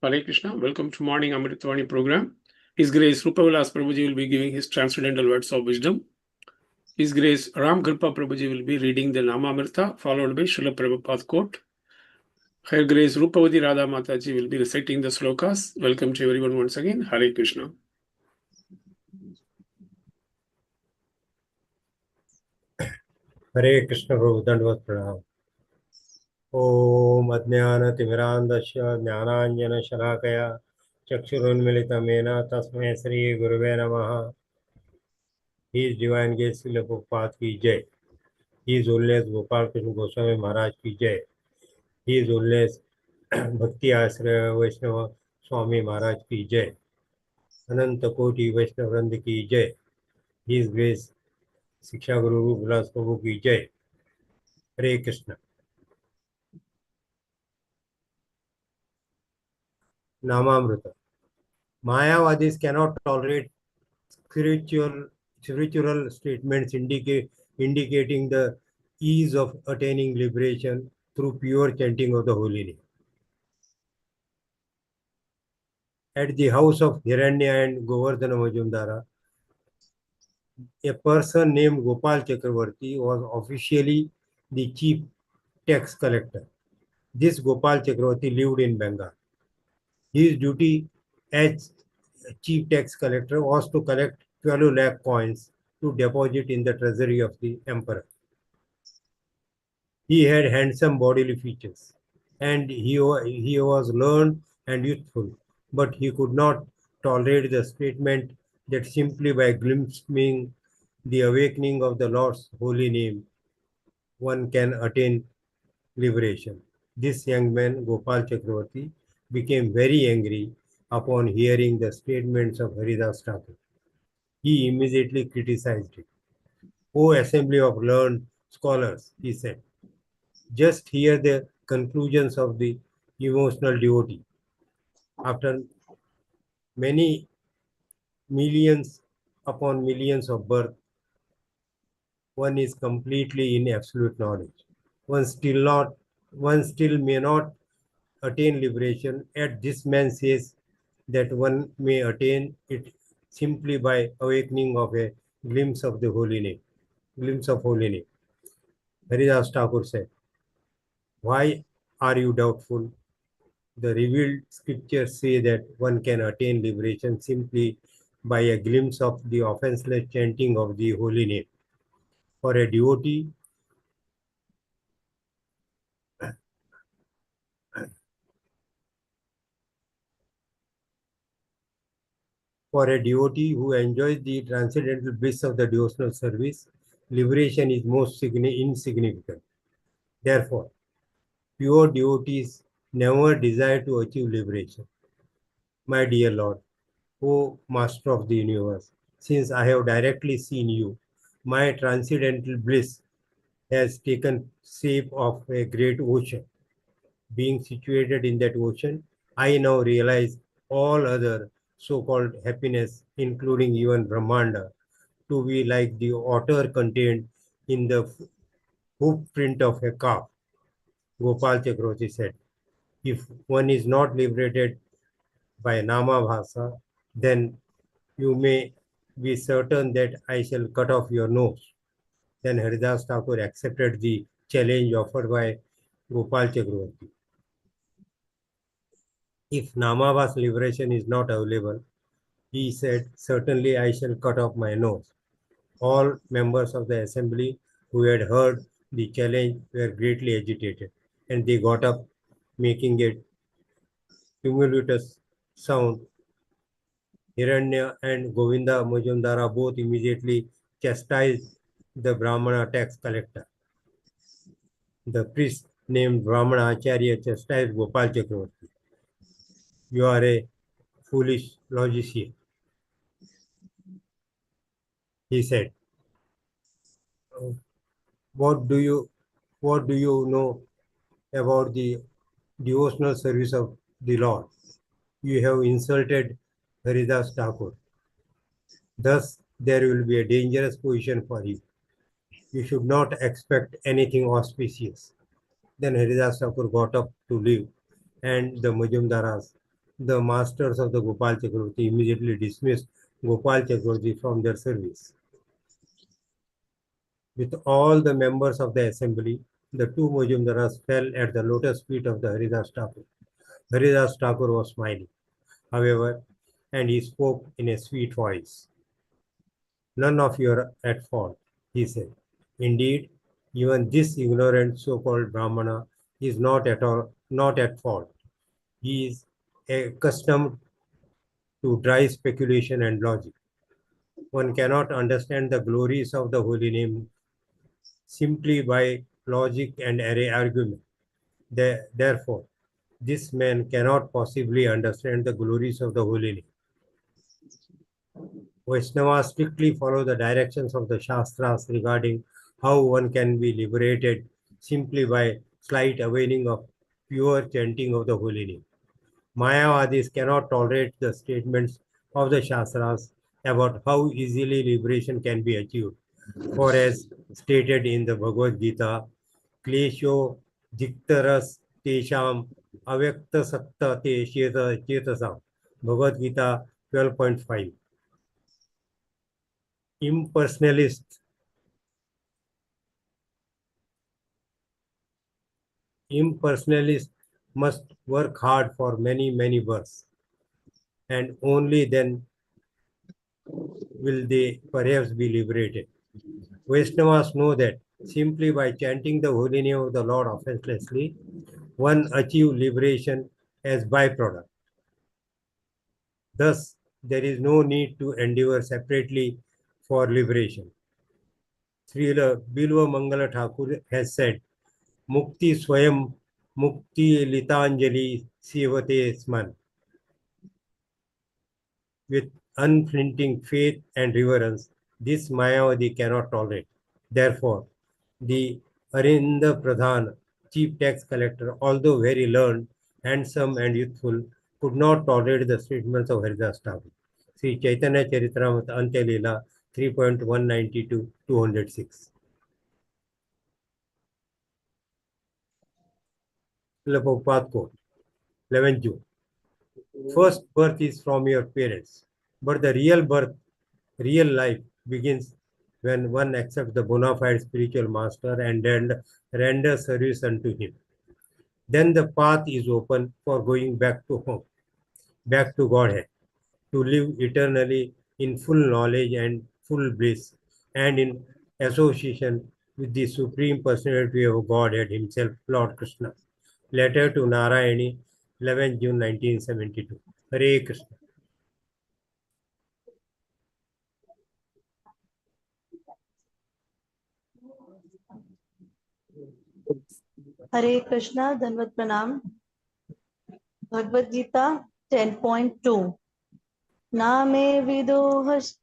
Hare Krishna. Welcome to Morning Amrut Vani program. His Grace Rupavilas Prabhuji will be giving his transcendental words of wisdom. His Grace Ram Kripa Prabhuji will be reading the Namamrita, followed by Srila Prabhupada quote. Her Grace Rupavati Radha Mataji will be reciting the slokas. Welcome to everyone once again. Hare Krishna. हरे कृष्ण प्रभु दंडवत प्रणाम। ओम अज्ञानतिमिरान्धस्य ज्ञानाञ्जनशलाकया चक्षुरुन्मिलितं येन तस्मै श्री गुरुवे नमः। His Divine Grace Srila Prabhupada की जय। His Holiness Gopal Krishna Goswami महाराज की जय। His Holiness भक्ति आश्रय वैष्णव स्वामी महाराज की जय। अनंत कोटि वैष्णव वृंद की जय। His Grace शिक्षा गुरु रूपविलास प्रभु की जय। हरे Krishna. नामामृत। Mayavadis cannot tolerate spiritual statements indicating the ease of attaining liberation through pure chanting of the holy name. At the house of Hiranya and Govardhana Majumdara, a person named Gopal Chakravarti was officially the chief tax collector. This Gopal Chakravarti lived in Bengal. His duty as chief tax collector was to collect 12 lakh coins to deposit in the treasury of the emperor. He had handsome bodily features, and he was learned and youthful, but he could not tolerate the statement that simply by glimpsing the awakening of the Lord's holy name, one can attain liberation. This young man, Gopal Chakravarti, became very angry upon hearing the statements of Haridas Thakur. He immediately criticized it. O assembly of learned scholars, he said, just hear the conclusions of the emotional devotee. After many millions upon millions of birth, one is completely in absolute knowledge. One still may not attain liberation. Yet this man says that one may attain it simply by awakening of a glimpse of the holy name. Glimpse of holy name. Haridas Thakur said, why are you doubtful? The revealed scriptures say that one can attain liberation simply by a glimpse of the offenseless chanting of the holy name. For a devotee, who enjoys the transcendental bliss of the devotional service, liberation is most insignificant. Therefore, pure devotees never desire to achieve liberation. My dear Lord, O Master of the universe, since I have directly seen you, my transcendental bliss has taken shape of a great ocean. Being situated in that ocean, I now realize all other so-called happiness, including even Brahmanda, to be like the otter contained in the footprint of a calf. Gopal Chakravarti said, if one is not liberated by Nama Bhasa, then you may be certain that I shall cut off your nose. Then Haridas Thakur accepted the challenge offered by Gopal Chakravarti. If Namabha's liberation is not available, he said, certainly I shall cut off my nose. All members of the assembly who had heard the challenge were greatly agitated, and they got up, making a tumultuous sound. Hiranya and Govinda Majumdara both immediately chastised the Brahmana tax collector. The priest named Brahmana Acharya chastised Gopal Chakravarti. You are a foolish logician, he said. What do you what do you know about the devotional service of the Lord? You have insulted Haridas Thakur. Thus, there will be a dangerous position for you. You should not expect anything auspicious. Then Haridas Thakur got up to leave, and the Majumdaras the masters of the Gopal Chakravarti immediately dismissed Gopal Chakravarti from their service. With all the members of the assembly, the two Mojumdaras fell at the lotus feet of the Haridas Thakur. Haridas Thakur was smiling, however, and he spoke in a sweet voice. None of you are at fault, he said. Indeed, even this ignorant so-called Brahmana is not at fault. He is accustomed to dry speculation and logic. One cannot understand the glories of the holy name simply by logic and array argument. Therefore, this man cannot possibly understand the glories of the holy name. Vaishnavas strictly follow the directions of the Shastras regarding how one can be liberated simply by slight awakening of pure chanting of the holy name. Mayavadis cannot tolerate the statements of the Shastras about how easily liberation can be achieved. For as stated in the Bhagavad Gita, Klesho Diktaras Tesham Avyakta Sakta Te Chetasam. Bhagavad Gita 12.5. Impersonalists must work hard for many births, and only then will they perhaps be liberated. Vaishnavas know that simply by chanting the holy name of the Lord offenselessly, one achieves liberation as byproduct. Thus, there is no need to endeavor separately for liberation. Srila Bilva Mangala Thakur has said, Mukti Swayam Mukti Litanjali Sivate Sman. With unflinching faith and reverence, this Mayavadi cannot tolerate. Therefore, the Arinda Pradhan, chief tax collector, although very learned, handsome, and youthful, could not tolerate the statements of Haridas Thakur. Sri Chaitanya Charitamrita Antya Leela 3.190 to 206. Prabhupada quote, 11th June. First birth is from your parents, but the real life begins when one accepts the bona fide spiritual master and renders service unto him. Then the path is open for going back to home, back to Godhead, to live eternally in full knowledge and full bliss, and in association with the Supreme Personality of Godhead Himself, Lord Krishna. Letter to Narayani, 11th June 1972. Hare Krishna. Hare Krishna, Dhanvat Pranam. Bhagavad Gita 10.2. Na me vidoha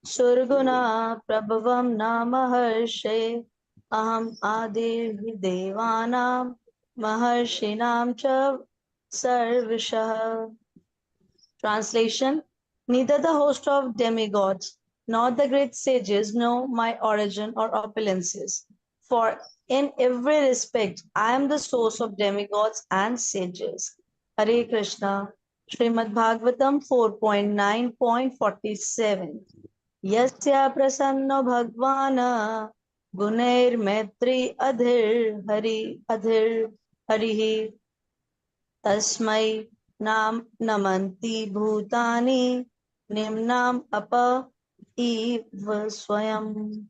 surguna prabhavam namaharshe aham adi devanam maharshinam cha sarvishah. Translation: neither the host of demigods nor the great sages know my origin or opulences, for in every respect I am the source of demigods and sages. Hare Krishna. Srimad Bhagavatam 4.9.47. Yasya prasanno bhagvana gunair maitri adhir harihi tasmai nam namanti bhutani nimnam apa eva swayam.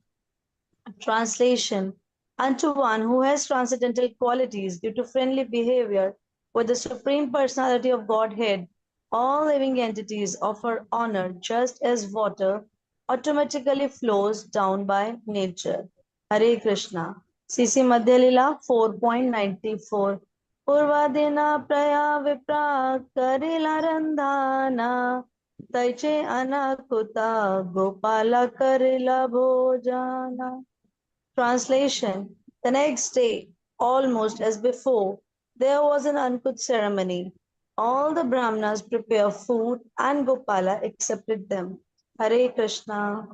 Translation: unto one who has transcendental qualities due to friendly behavior with the Supreme Personality of Godhead, all living entities offer honor just as water automatically flows down by nature. Hare Krishna. CC Madhyalila 4.94. Purvadina praya vipra karila randhana taiche anakuta gopala karila bhojana. Translation: the next day, almost as before, there was an Ankut ceremony. All the Brahmanas prepared food and Gopala accepted them. Hare Krishna.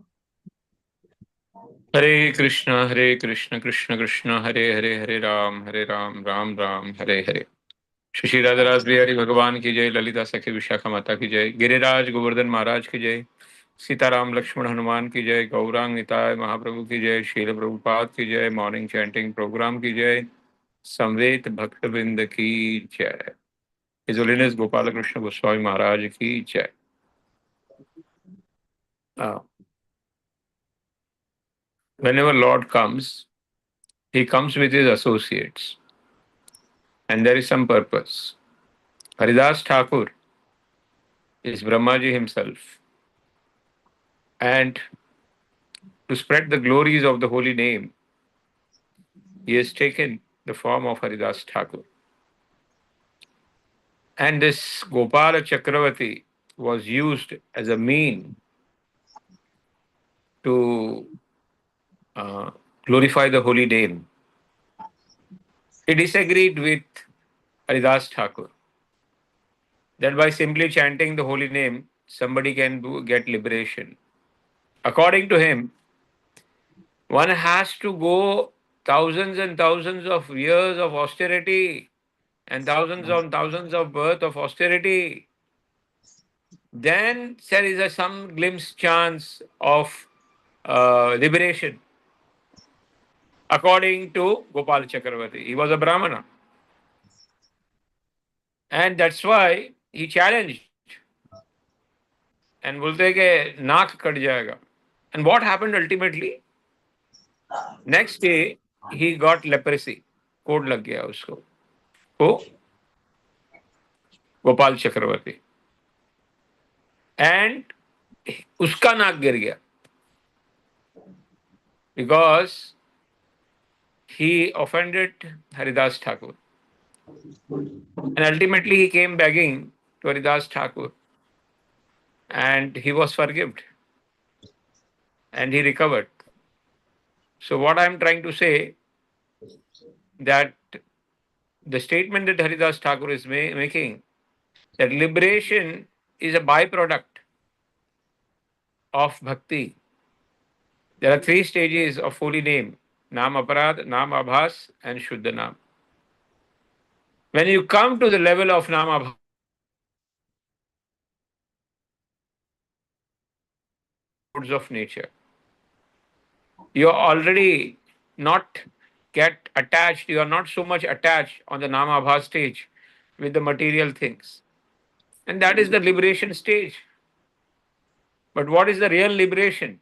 Hare Krishna, Krishna Krishna, Hare Hare, Hare Ram, Ram Ram, Hare Hare. Shri Radha रास बिहारी भगवान की जय, ललिता सखी विशाखा माता की जय, गिरिराज गोवर्धन महाराज की जय, सीताराम लक्ष्मण हनुमान की जय, गौरांग निताय महाप्रभु की जय, शील प्रभुपाद की जय, मॉर्निंग चैंटिंग प्रोग्राम की जय, संवेद भक्तवृंद की जय, हिज होलीनेस गोपाल कृष्ण गोस्वामी महाराज की जय. Whenever Lord comes, he comes with his associates, and there is some purpose. Haridas Thakur is Brahmaji himself, and to spread the glories of the holy name, he has taken the form of Haridas Thakur. And this Gopala Chakravarti was used as a mean to glorify the holy name. He disagreed with Haridas Thakur that by simply chanting the holy name, somebody can get liberation. According to him, one has to go thousands and thousands of years of austerity and thousands of birth of austerity. Then there is some glimpse chance of liberation. According to Gopal Chakravarti, he was a Brahmana. And that's why he challenged. And bolte ke naak kat jayega. And what happened ultimately? Next day, he got leprosy. Code lag gaya usko. Who? Gopal Chakravarti. And uska naak gir gaya. Because he offended Haridas Thakur. And ultimately he came begging to Haridas Thakur. And he was forgiven. And he recovered. So what I am trying to say, that the statement that Haridas Thakur is making, that liberation is a byproduct of bhakti. There are three stages of holy name: Nam Aparad, Nam Abhas, and Shuddha Nam. When you come to the level of Nam Abhas, modes of nature, you are already not get attached, you are not so much attached on the Nam Abhas stage with the material things. And that is the liberation stage. But what is the real liberation?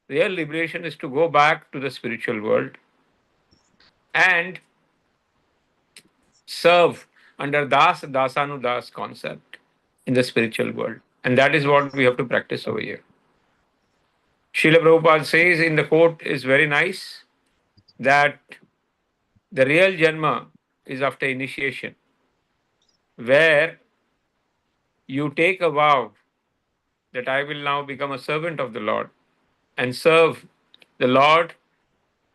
Real liberation is to go back to the spiritual world and serve under Dasanudas concept in the spiritual world. And that is what we have to practice over here. Srila Prabhupada says in the quote is very nice, that the real Janma is after initiation, where you take a vow that I will now become a servant of the Lord and serve the Lord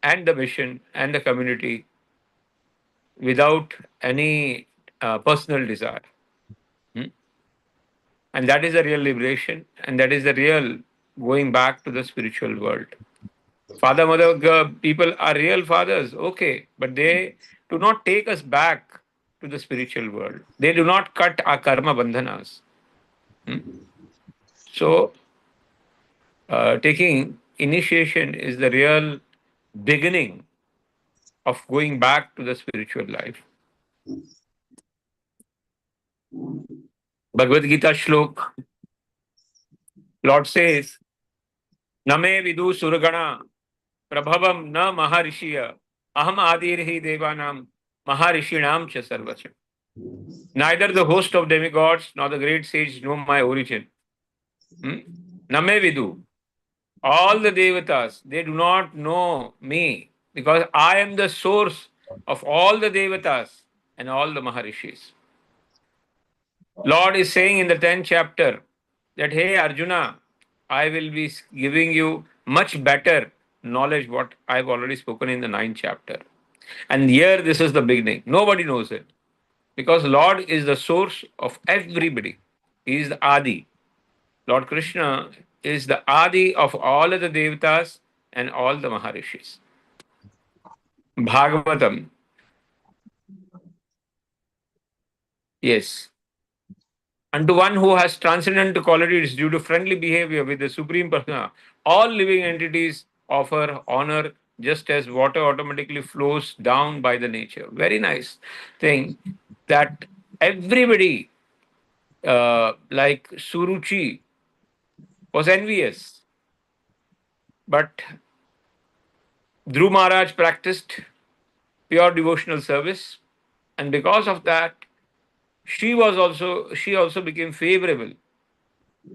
and the mission and the community without any personal desire. And that is the real liberation, and that is the real going back to the spiritual world. Father, mother, people are real fathers, okay, but they do not take us back to the spiritual world. They do not cut our karma bandhanas. So, taking initiation is the real beginning of going back to the spiritual life. Bhagavad Gita shlok, Lord says, Name vidu surgana prabhavam na maharishiya aham adirhi devanam maharishinam cha sarvacha. Neither the host of demigods nor the great sage know my origin. Name vidu. All the devatas, they do not know me, because I am the source of all the devatas and all the maharishis. Lord is saying in the 10th chapter that, hey Arjuna, I will be giving you much better knowledge what I've already spoken in the 9th chapter. And here this is the beginning. Nobody knows it. Because Lord is the source of everybody. He is the Adi. Lord Krishna is the Adi of all of the Devatas and all the Maharishis. Bhagavatam Yes. And to one who has transcendental qualities due to friendly behavior with the Supreme Persona, all living entities offer honor just as water automatically flows down by the nature. Very nice thing that everybody, like Suruchi, was envious. But Dhruv Maharaj practiced pure devotional service, and because of that, she also became favorable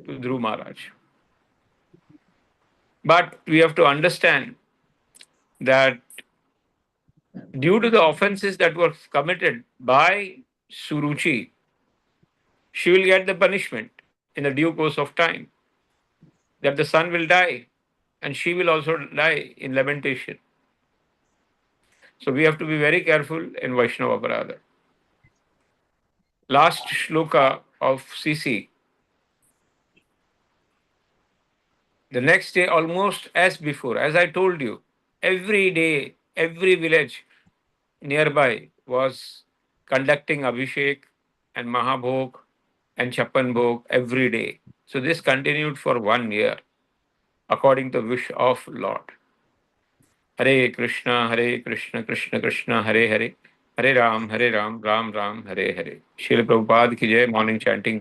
to Dhruv Maharaj. But we have to understand that due to the offenses that were committed by Suruchi, she will get the punishment in the due course of time. That the son will die, and she will also die in lamentation. So we have to be very careful in Vaishnava Aparadha. Last shloka of CC. The next day, almost as before, as I told you, every day, every village nearby was conducting Abhishek and Mahabhog and Chappan Bhog every day. So this continued for 1 year, according to the wish of Lord. Hare Krishna, Krishna Krishna, Hare Hare, Hare Ram, Ram Ram, Hare Hare. Srila Prabhupada ki jai, morning chanting.